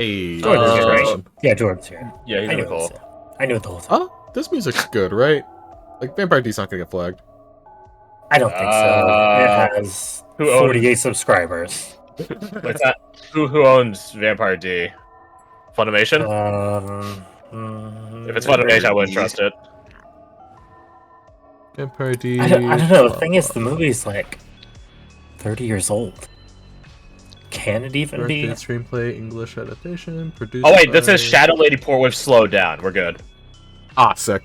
Hey, Jordan's here, right? Sean. Yeah, Jordan's here. Yeah, he's I in knew the it was call. him. I knew it the whole time. Oh, this music's good, right? Like, Vampire D's not gonna get flagged. I don't think so. It has Who 48 owns? subscribers. What's that? Who owns Vampire D? Funimation? If it's Funimation, I wouldn't trust it. Vampire D. I don't know. The blah, thing is, blah. the movie's like 30 years old. Can it even be? Directed screenplay, English adaptation, produced. Oh wait, this by... is Shadow Lady Portwave slowed down. We're good. Ah, sick.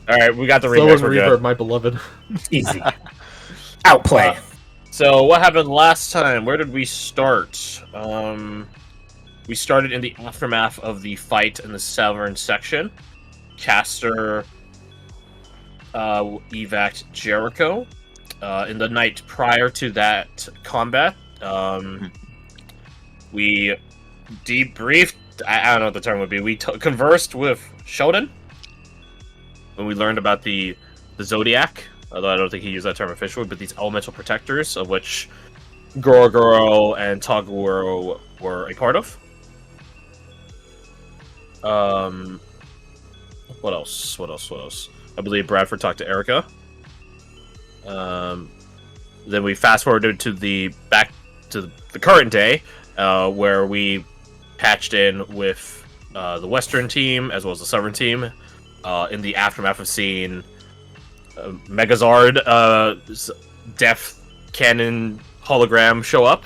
All right, we got the Slow remix. and We're reverb, good. my beloved. Easy. Outplay. So what happened last time? Where did we start? We started in the aftermath of the fight in the Severn section. Caster evac Jericho. In the night prior to that combat, we debriefed. I don't know what the term would be. We conversed with Shodan when we learned about the Zodiac. Although I don't think he used that term officially, but these elemental protectors, of which Gorogoro and Toguro were a part of. What else? What else? I believe Bradford talked to Erica. Then we fast forwarded to the current day, where we patched in with the Western team as well as the Southern team in the aftermath of seeing Megazord Death Cannon hologram show up,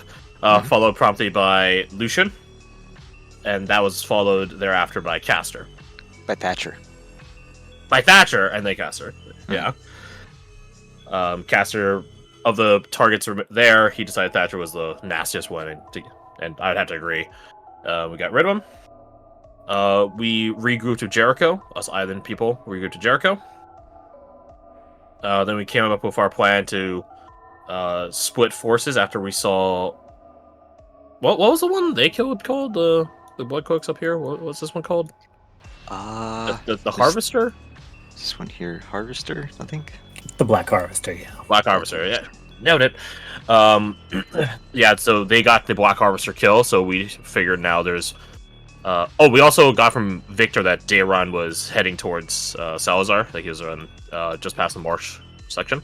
followed promptly by Lucian, and that was followed thereafter by Caster. By Thatcher. By Thatcher, and then Caster. Yeah. Caster, of the targets there, he decided Thatcher was the nastiest one, and I'd have to agree. We got rid of him. We regrouped with Jericho. Us island people regrouped to Jericho. Then we came up with our plan to split forces after we saw... What was the one they killed called? The Blood Cloaks up here? What's this one called? The Harvester? This one here, Harvester, I think. The Black Harvester, yeah. Black Harvester, yeah. Nailed it. Yeah, so they got the Black Harvester kill, so we figured now there's... we also got from Victor that Dayron was heading towards Salazar. Like he was around, just past the marsh section.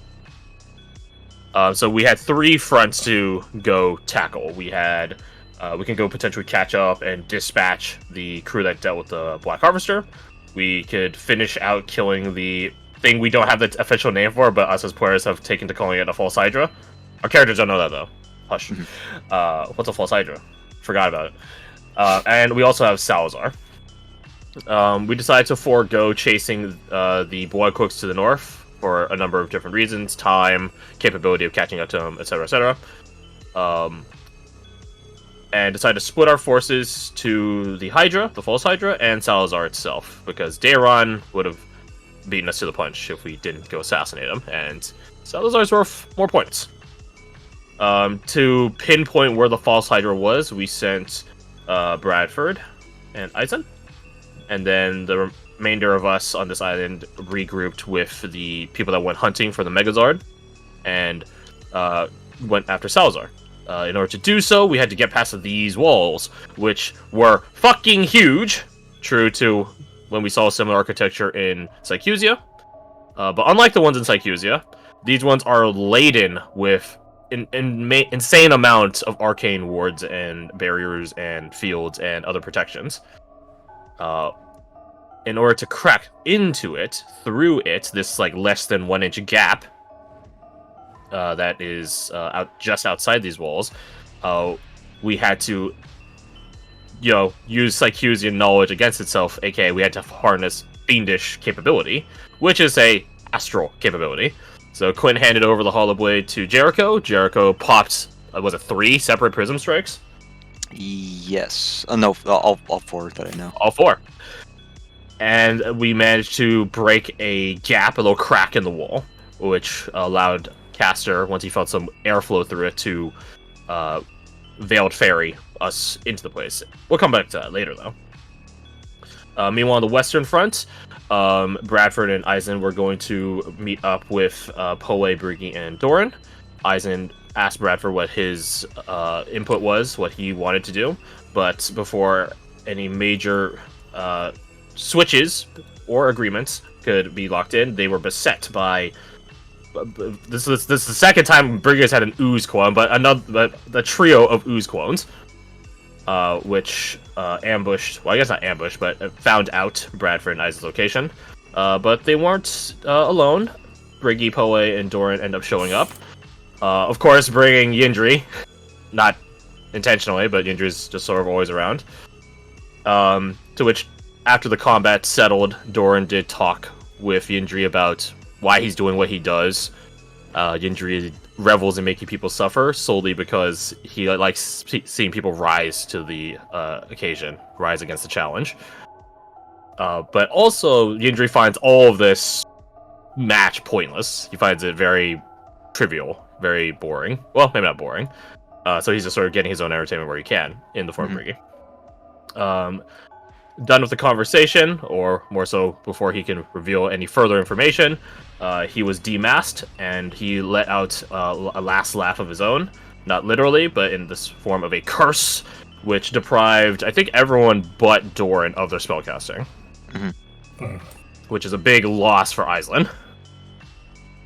So we had 3 fronts to go tackle. We had... we can go potentially catch up and dispatch the crew that dealt with the Black Harvester. We could finish out killing the thing we don't have the official name for, but us as players have taken to calling it a False Hydra. Our characters don't know that, though. Hush. What's a False Hydra? Forgot about it. And we also have Salazar. We decided to forego chasing the Blood Cloaks to the north for a number of different reasons. Time, capability of catching up to them, etc., etc. And decided to split our forces to the Hydra, the False Hydra, and Salazar itself, because Dayron would have beaten us to the punch if we didn't go assassinate him, and Salazar's worth more points. To pinpoint where the False Hydra was, we sent Bradford and Eisen, and then the remainder of us on this island regrouped with the people that went hunting for the Megazord, and went after Salazar. In order to do so, we had to get past these walls, which were fucking huge, true to when we saw similar architecture in Sycusia. But unlike the ones in Sycusia, these ones are laden with insane amounts of arcane wards and barriers and fields and other protections. In order to crack into it, through it, this like less than 1 inch gap that is just outside these walls, we had to, use Sycusian knowledge against itself, aka we had to harness Fiendish capability, which is a astral capability. So Quinn handed over the Hollow Blade to Jericho. Jericho popped, was it 3 separate Prism Strikes? Yes. No, all 4 that I know. All 4. And we managed to break a gap, a little crack in the wall, which allowed Caster, once he felt some airflow through it, to Veiled Fairy us into the place. We'll come back to that later, though. Meanwhile, on the Western Front, Bradford and Eisen were going to meet up with Poe, Briggy, and Doran. Eisen asked Bradford what his input was, what he wanted to do, but before any major switches or agreements could be locked in. They were beset by. This is the second time Briggs had an ooze clone, but the trio of ooze clones, which ambushed. Well, I guess not ambushed, but found out Bradford and Isaac's location. But they weren't alone. Briggy, Poe, and Doran end up showing up. Of course, bringing Yindri, not intentionally, but Yindri's just sort of always around. To which, after the combat settled, Doran did talk with Yindri about why he's doing what he does. Yindri revels in making people suffer solely because he likes seeing people rise to the occasion, rise against the challenge. But also, Yindri finds all of this match pointless. He finds it very trivial, very boring. Well, maybe not boring. So he's just sort of getting his own entertainment where he can, in the form of Briggy. Done with the conversation, or more so before he can reveal any further information, he was demasked, and he let out a last laugh of his own. Not literally, but in this form of a curse, which deprived, I think, everyone but Doran of their spellcasting. Which is a big loss for Iceland.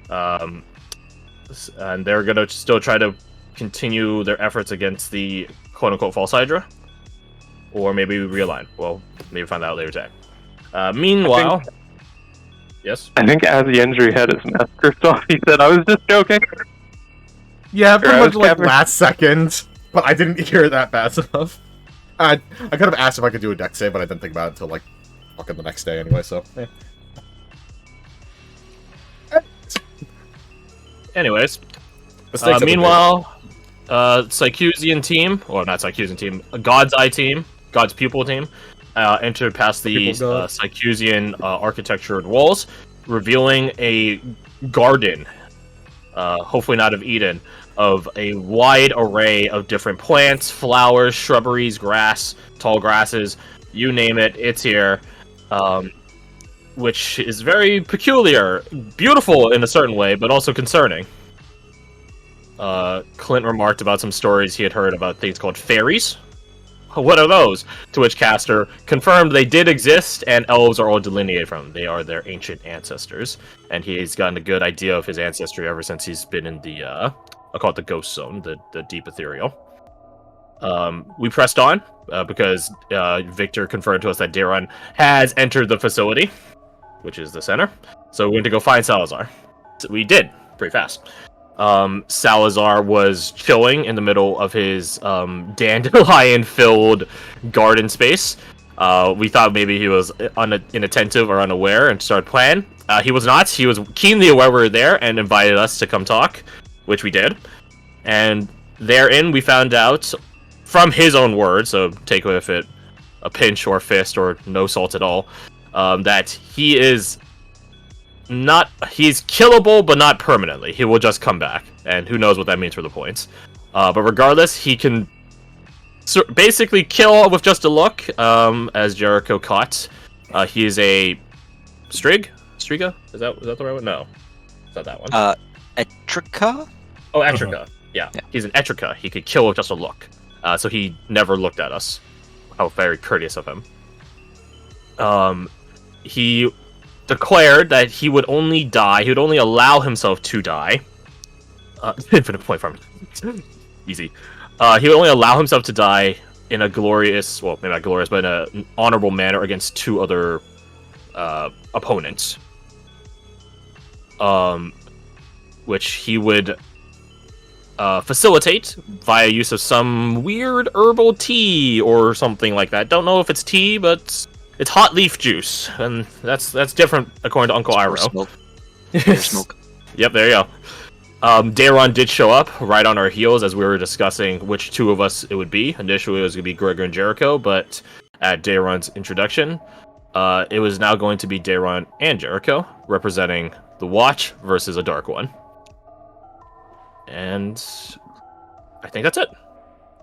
And they're going to still try to continue their efforts against the quote-unquote false Hydra. Or maybe realign. Well, maybe find out later today. Meanwhile... Yes? I think as Yendry had his mask ripped off, he said, I was just joking. Yeah, pretty much like Cameron. last second, but I didn't hear that fast enough. I could have asked if I could do a deck save, but I didn't think about it until like fucking the next day anyway, so... Eh. Anyways, Mistakes have been meanwhile, Sycusian team, or not Sycusian team, God's Eye team, God's Pupil team, entered past the Pupil God. Sycusian architectured walls, revealing a garden, hopefully not of Eden, of a wide array of different plants, flowers, shrubberies, grass, tall grasses, you name it, it's here. Which is very peculiar, beautiful in a certain way, but also concerning. Clint remarked about some stories he had heard about things called fairies. What are those? To which Caster confirmed they did exist, and elves are all delineated from them. They are their ancient ancestors, and he's gotten a good idea of his ancestry ever since he's been in the, I'll call it the ghost zone, the deep ethereal. We pressed on, because Victor confirmed to us that Daron has entered the facility, which is the center. So we went to go find Salazar. So we did, pretty fast. Salazar was chilling in the middle of his dandelion-filled garden space. We thought maybe he was inattentive or unaware and started playing. He was not. He was keenly aware we were there and invited us to come talk, which we did. And therein we found out, from his own words, so take with it a pinch or fist or no salt at all, that he is not... He's killable, but not permanently. He will just come back, and who knows what that means for the points. But regardless, he can basically kill with just a look, as Jericho caught. He is a Strig? Striga? Is that the right one? No. It's not that one. Etrica? Oh, Etrica. Yeah. He's an Etrica. He could kill with just a look. So he never looked at us. How very courteous of him. He declared that he would only die, he would only allow himself to die. Infinite point farm. Easy. He would only allow himself to die in a glorious, well, maybe not glorious, but in an honorable manner against two other opponents. Which he would facilitate via use of some weird herbal tea or something like that. Don't know if it's tea, but it's hot leaf juice, and that's different according to Uncle Iroh. Smoke. Smoke. Yep, there you go. Daron did show up right on our heels as we were discussing which two of us it would be. Initially, it was going to be Gregor and Jericho, but at Daron's introduction, it was now going to be Daron and Jericho, representing the Watch versus a Dark One. And I think that's it.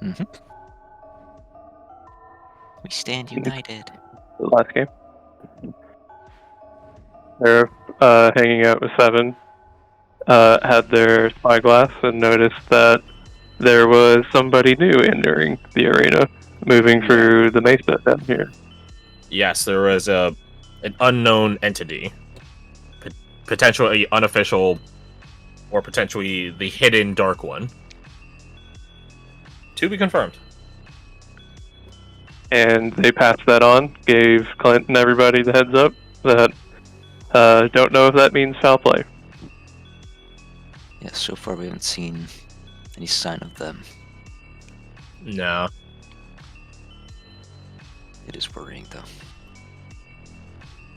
Mm-hmm. We stand united. The last game. They're hanging out with Seven. Had their spyglass and noticed that there was somebody new entering the arena. moving through the maze pit down here. Yes, there was an unknown entity, potentially unofficial, or potentially the hidden Dark One. To be confirmed. And they passed that on, gave Clint and everybody the heads up that don't know if that means foul play. Yeah, so far we haven't seen any sign of them. No. It is worrying, though.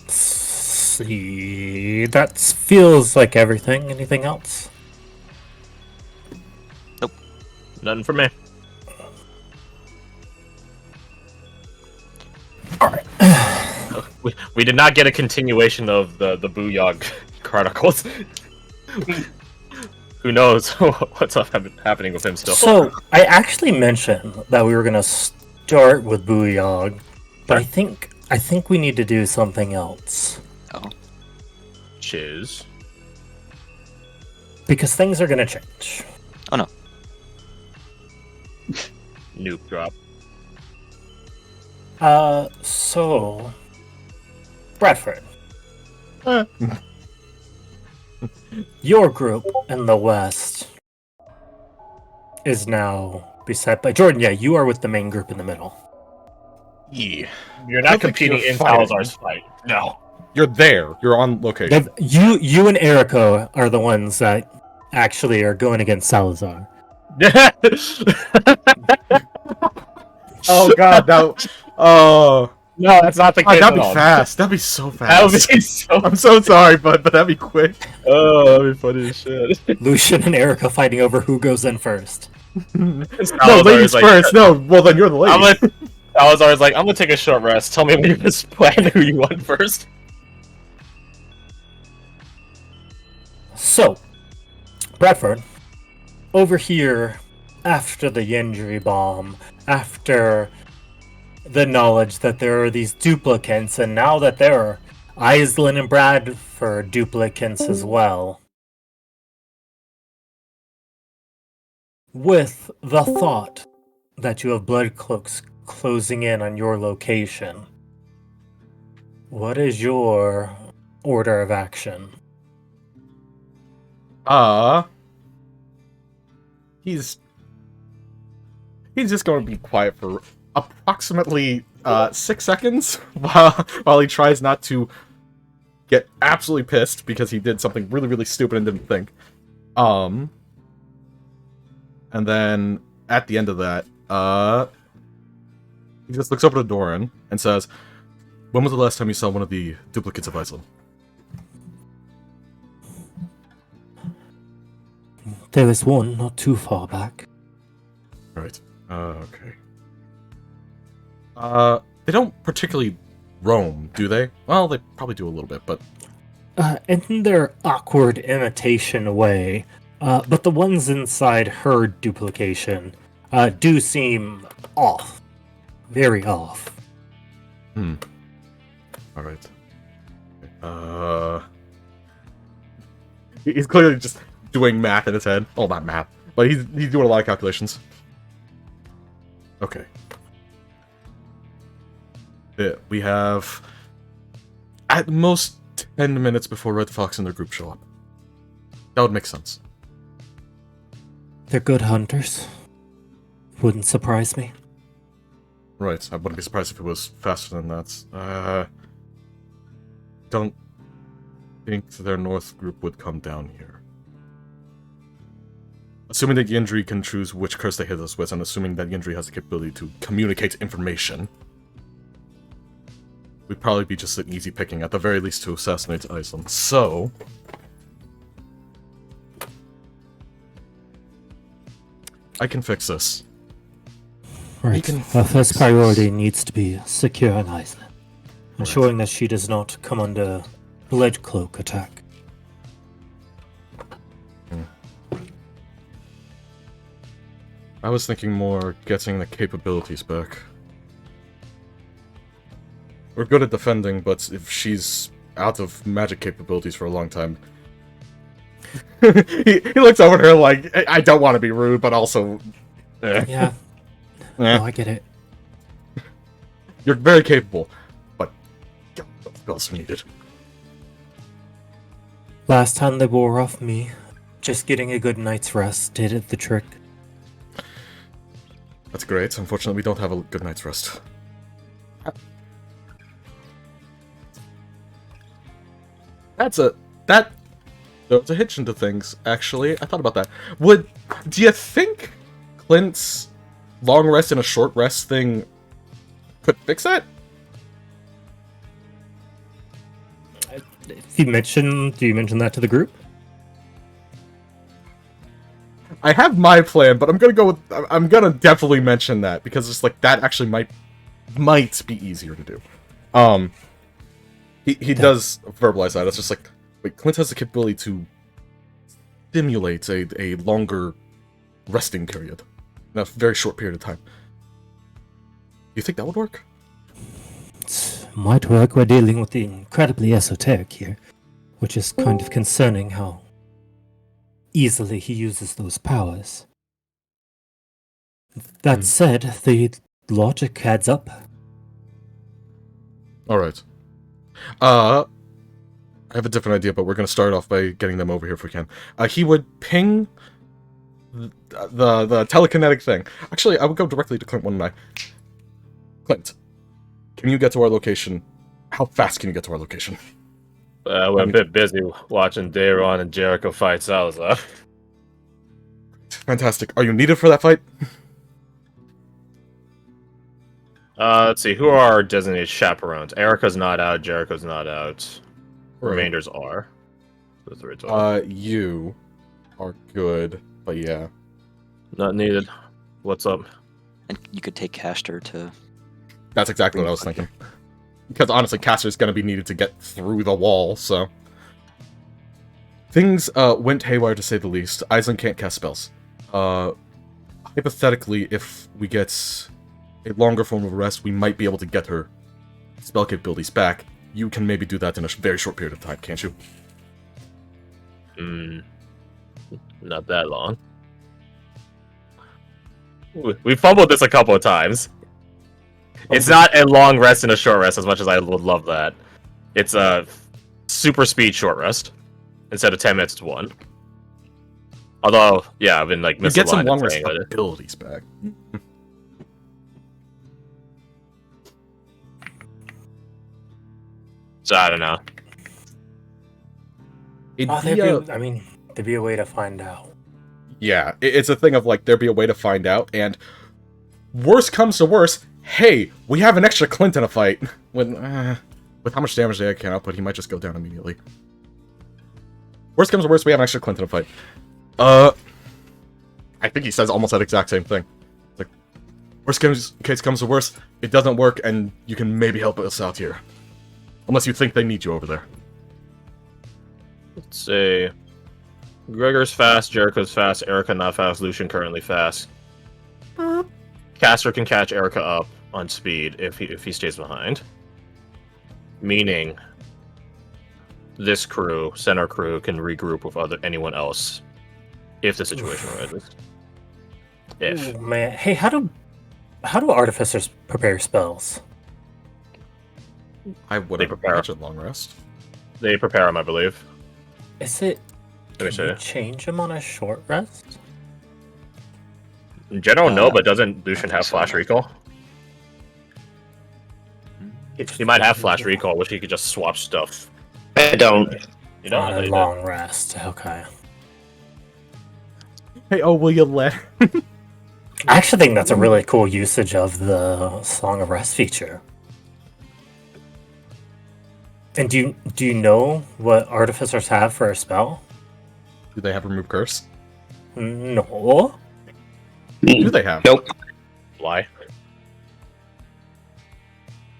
See, that feels like everything. Anything else? Nothing for me. Alright. We did not get a continuation of the Booyog Chronicles. Who knows what's happening with him still. So, I actually mentioned that we were going to start with Booyog, but I think we need to do something else. Oh. Chiz. Because things are going to change. Oh no. Nuke drop. So... Bradford. Your group in the west is now beset by Jordan. Yeah, you are with the main group in the middle. Yeah. You're not I think competing you're in fighting. Salazar's fight. No. You're there. You're on location. You and Erico are the ones that actually are going against Salazar. Oh god, that. Oh. No, that's not the case. That'd be at all. fast. That'd be so fast. That would be so. I'm so sorry, but that'd be quick. Oh, that'd be funny as shit. Lucian and Erica fighting over who goes in first. No, Salazar ladies is like, first. No, well then you're the lady. Salazar's like, I'm gonna take a short rest. Tell me when you just plan who you want first. So, Bradford, over here, after the injury bomb, after the knowledge that there are these duplicates, and now that there are Aislinn and Bradford duplicates as well, with the thought that you have blood cloaks closing in on your location, what is your order of action? He's just going to be quiet for approximately 6 seconds while he tries not to get absolutely pissed because he did something really, really stupid and didn't think. And then at the end of that, he just looks over to Doran and says, "When was the last time you saw one of the duplicates of Iceland?" There is one not too far back. Right. Okay. They don't particularly roam, do they? Well, they probably do a little bit, but... In their awkward imitation way, but the ones inside her duplication do seem off. Very off. Alright. He's clearly just doing math in his head. Oh, not math, but he's doing a lot of calculations. Okay. We have at most 10 minutes before Red Fox and their group show up. That would make sense. They're good hunters. Wouldn't surprise me. Right, I wouldn't be surprised if it was faster than that. Don't think their North group would come down here. Assuming that Yindri can choose which curse they hit us with, and assuming that Yindri has the capability to communicate information, we'd probably be just an easy picking, at the very least, to assassinate Iceland. So... I can fix this. Right. Our first priority needs to be securing Iceland. Ensuring that she does not come under blood cloak attack. I was thinking more getting the capabilities back. We're good at defending, but if she's out of magic capabilities for a long time... he looks over at her like, I don't want to be rude, but also... Yeah. Eh. No, I get it. You're very capable, but God, those spells are needed. Last time they wore off me, just getting a good night's rest did it the trick. That's great. Unfortunately, we don't have a good night's rest. There's a hitch into things, actually. I thought about that. Do you think Clint's long rest and a short rest thing could fix that? Do you mention that to the group? I have my plan, but I'm gonna definitely mention that because it's like that actually might be easier to do. He does verbalize that. It's just like, wait, Clint has the capability to simulate a longer resting period in a very short period of time. Do you think that would work? It might work. We're dealing with the incredibly esoteric here, which is kind of concerning how easily he uses those powers. That said, the logic adds up. Alright. I have a different idea, but we're going to start off by getting them over here if we can. He would ping the telekinetic thing. Actually, I would go directly to Clint, wouldn't I? Clint, can you get to our location? How fast can you get to our location? We're a bit busy watching Dayron and Jericho fight Salazar. Fantastic. Are you needed for that fight? Let's see, who are our designated chaperones? Erica's not out, Jericho's not out. Remainders are. The three total. You are good, but yeah. Not needed. What's up? And you could take Caster to... That's exactly what I was thinking. Because honestly, Caster's going to be needed to get through the wall, so... Things went haywire to say the least. Aizen can't cast spells. Hypothetically, if we get a longer form of rest, we might be able to get her spell capabilities back. You can maybe do that in a very short period of time, can't you? Not that long. We fumbled this a couple of times. It's not a long rest and a short rest as much as I would love that. It's a super speed short rest. Instead of 10 minutes, it's 1. Although, yeah, I've been like You get some long rest saying it. abilities back. So I don't know. There'd be a way to find out. Yeah, it's a thing of like, there'd be a way to find out, and worst comes to worst, hey, we have an extra Clint in a fight. With how much damage they can output, he might just go down immediately. Worst comes to worst, we have an extra Clint in a fight. I think he says almost that exact same thing. It's like, worst case comes to worst, it doesn't work, and you can maybe help us out here. Unless you think they need you over there. Let's say Gregor's fast, Jericho's fast, Erica not fast, Lucian currently fast. Caster can catch Erica up on speed if he stays behind. Meaning this crew, center crew, can regroup with anyone else if the situation arises. If. Ooh, man, hey, how do artificers prepare spells? I would They have prepare. imagined long rest. They prepare them, I believe. Is it? Let me Can you see. change them on a short rest? In general, no, but doesn't I Lucian think have so. flash recall? He might have flash recall, which he could just swap stuff. I don't. You know, On a long rest. Okay. Hey, will you let... I actually think that's a really cool usage of the Song of Rest feature. And do you know what artificers have for a spell? Do they have remove curse? No. Do they have? Nope. Why?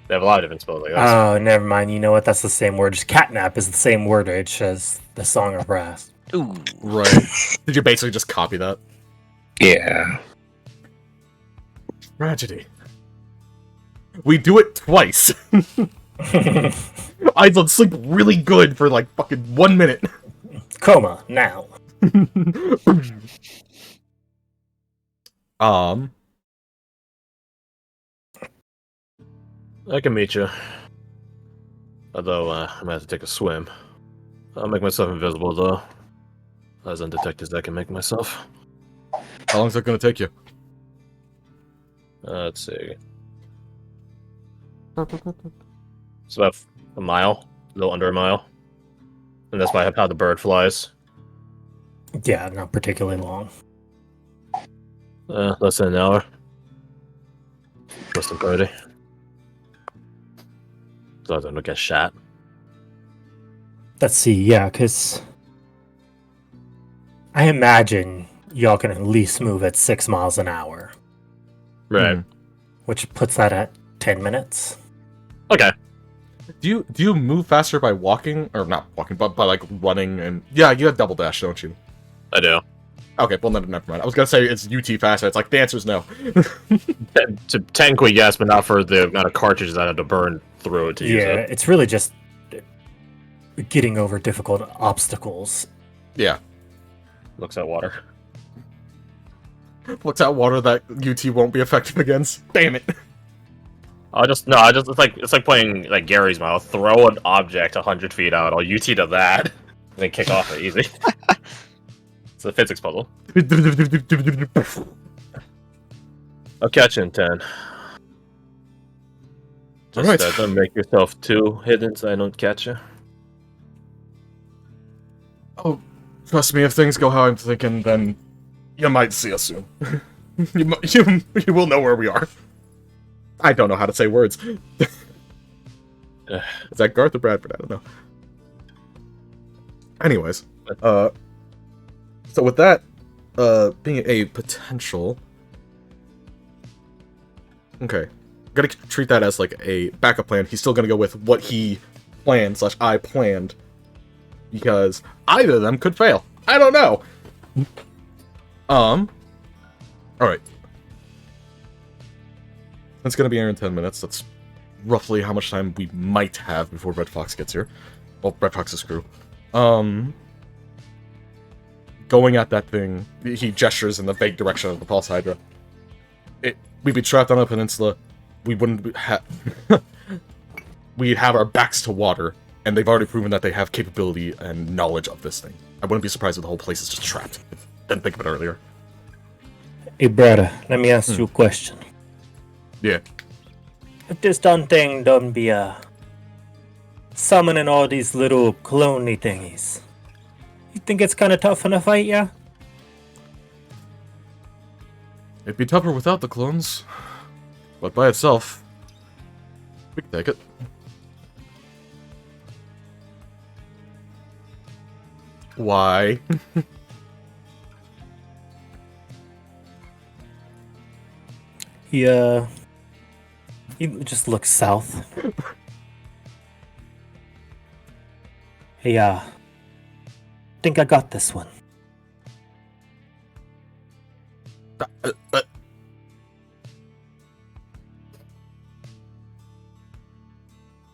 They have a lot of different spells, I guess. Oh, never mind. You know what? That's the same word. Just catnap is the same wordage as the Song of Rest. Ooh. Right. Did you basically just copy that? Yeah. Tragedy. We do it twice. I sleep really good for like fucking 1 minute. Coma now. I can meet you. Although, I might have to take a swim. I'll make myself invisible, though. As undetected as I can make myself. How long is that going to take you? Let's see. It's about a mile. A little under a mile. And that's by how the bird flies. Yeah, not particularly long. Less than an hour. Less than 30. So I don't get shot. Let's see, yeah, because I imagine y'all can at least move at 6 miles an hour, Right. which puts that at 10 minutes. Okay. Do you move faster by walking, or not walking, but by like running? And yeah, you have double dash, don't you? I do. Okay, well never mind. I was gonna say it's UT faster. It's like the answer's no. To technically, yes, but not for the amount of cartridges I had to burn through it to use Yeah, it. it's really just getting over difficult obstacles. Yeah, Looks at water. looks at water that UT won't be effective against. Damn it. It's like playing like Gary's Mile. Throw an object 100 feet out. I'll UT to that, and then kick off it easy. It's a physics puzzle. I'll catch you in 10. Just Alright. don't make yourself too hidden so I don't catch you. Oh, trust me, if things go how I'm thinking, then you might see us soon. you will know where we are. I don't know how to say words. Is that Garth or Bradford? I don't know. Anyways, so with that, being a potential, okay, I'm gonna treat that as like a backup plan. He's still gonna go with what he planned / I planned, because either of them could fail. I don't know. All right. It's gonna be here in 10 minutes. That's roughly how much time we might have before Red Fox gets here. Well, Red Fox's crew. Going at that thing, he gestures in the vague direction of the Pulse Hydra. We'd be trapped on a peninsula. We wouldn't have... We'd have our backs to water, and they've already proven that they have capability and knowledge of this thing. I wouldn't be surprised if the whole place is just trapped. Didn't think of it earlier. Hey, brother, let me ask you a question. Yeah. If this done thing done be summoning all these little cloney thingies, you think it's kind of tough in a fight, yeah? It'd be tougher without the clones. But by itself, we can take it. Why? He just looks south. Hey, think I got this one.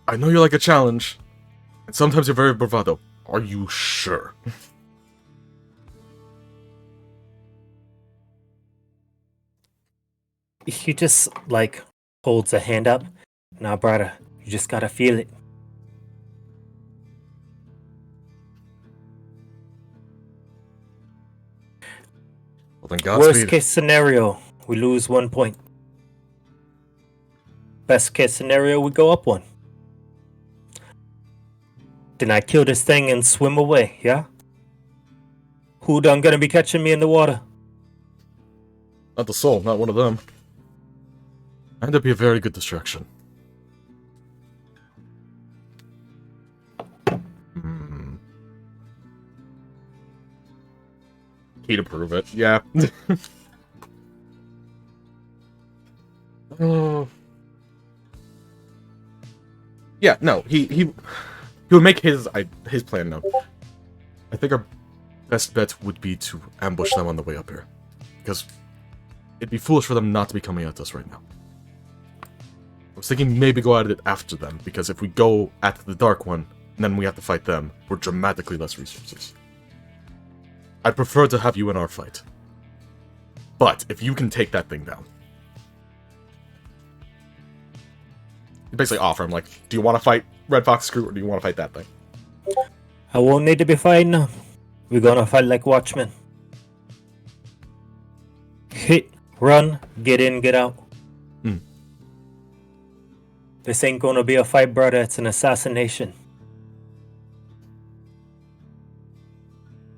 I know you like a challenge, and sometimes you're very bravado. Are you sure? He just, like, holds a hand up. Nah, brother, you just gotta feel it. Well then, Godspeed. Worst case scenario, we lose 1 point. Best case scenario, we go up 1. Then I kill this thing and swim away, yeah? Who done gonna be catching me in the water? Not the soul, not one of them. And it'd be a very good distraction. Key to prove it, yeah. Yeah, no, he would make his plan known. I think our best bet would be to ambush them on the way up here, because it'd be foolish for them not to be coming at us right now. I was thinking maybe go at it after them, because if we go at the Dark One, and then we have to fight them, we're dramatically less resources. I'd prefer to have you in our fight. But, if you can take that thing down, You basically offer him, like, do you want to fight Red Fox Screw or do you want to fight that thing? I won't need to be fighting now. We're gonna fight like watchmen. Hit, run, get in, get out. Hmm. This ain't gonna be a fight, brother. It's an assassination.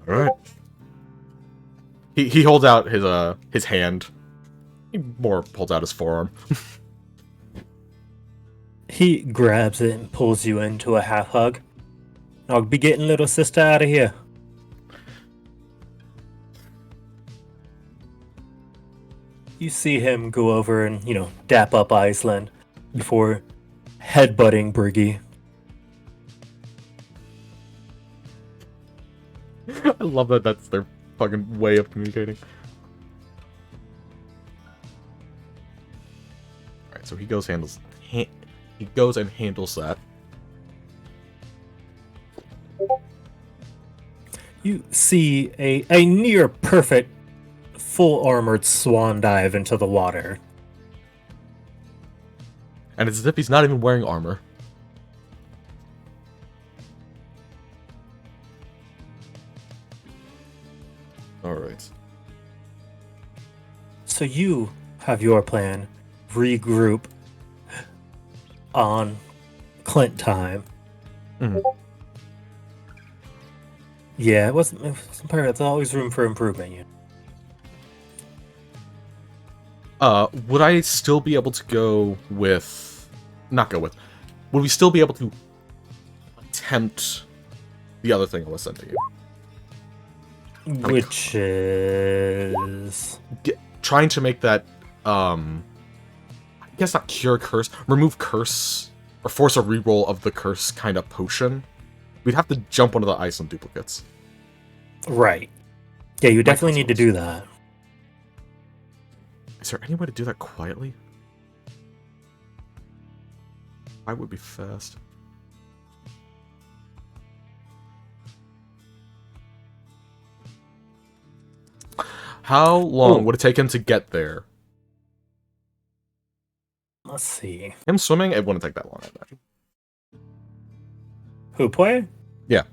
All right. He holds out his hand. He more holds out his forearm. He grabs it and pulls you into a half hug. I'll be getting little sister out of here. You see him go over and, dap up Iceland before headbutting Briggy. I love that that's their fucking way of communicating. Alright, so he goes and handles that. You see a near perfect full armored swan dive into the water. And it's as if he's not even wearing armor. Alright. So you have your plan. Regroup on Clint time. Mhm. Yeah, it wasn't perfect. There's always room for improvement. Would I still be able to go with... Not go with... Would we still be able to attempt the other thing I was sending you? Which is... Trying to make that, I guess not cure curse, remove curse, or force a reroll of the curse kind of potion. We'd have to jump one of the Iceland duplicates. Right. Yeah, you definitely need to do that. Is there any way to do that quietly? I would be fast. How long would it take him to get there? Let's see. Him swimming, it wouldn't take that long, I imagine. Who play? Yeah.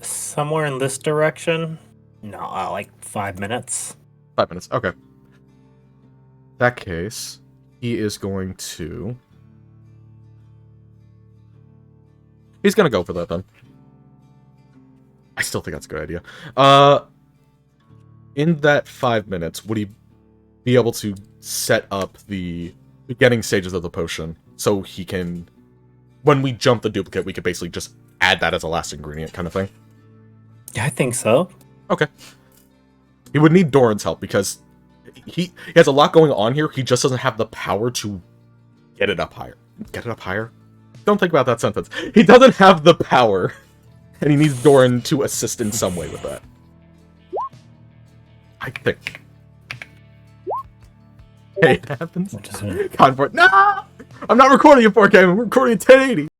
Somewhere in this direction? No, like 5 minutes. 5 minutes, okay. That case, he is going to... He's gonna go for that, then. I still think that's a good idea. In that 5 minutes, would he be able to set up the beginning stages of the potion so he can... When we jump the duplicate, we could basically just add that as a last ingredient kind of thing? Yeah, I think so. Okay. He would need Doran's help because he has a lot going on here. He just doesn't have the power to get it up higher. Get it up higher? Don't think about that sentence. He doesn't have the power, and he needs Doran to assist in some way with that. I think. Hey, it happens. What is it? Convert. No! I'm not recording in 4K. I'm recording in 1080.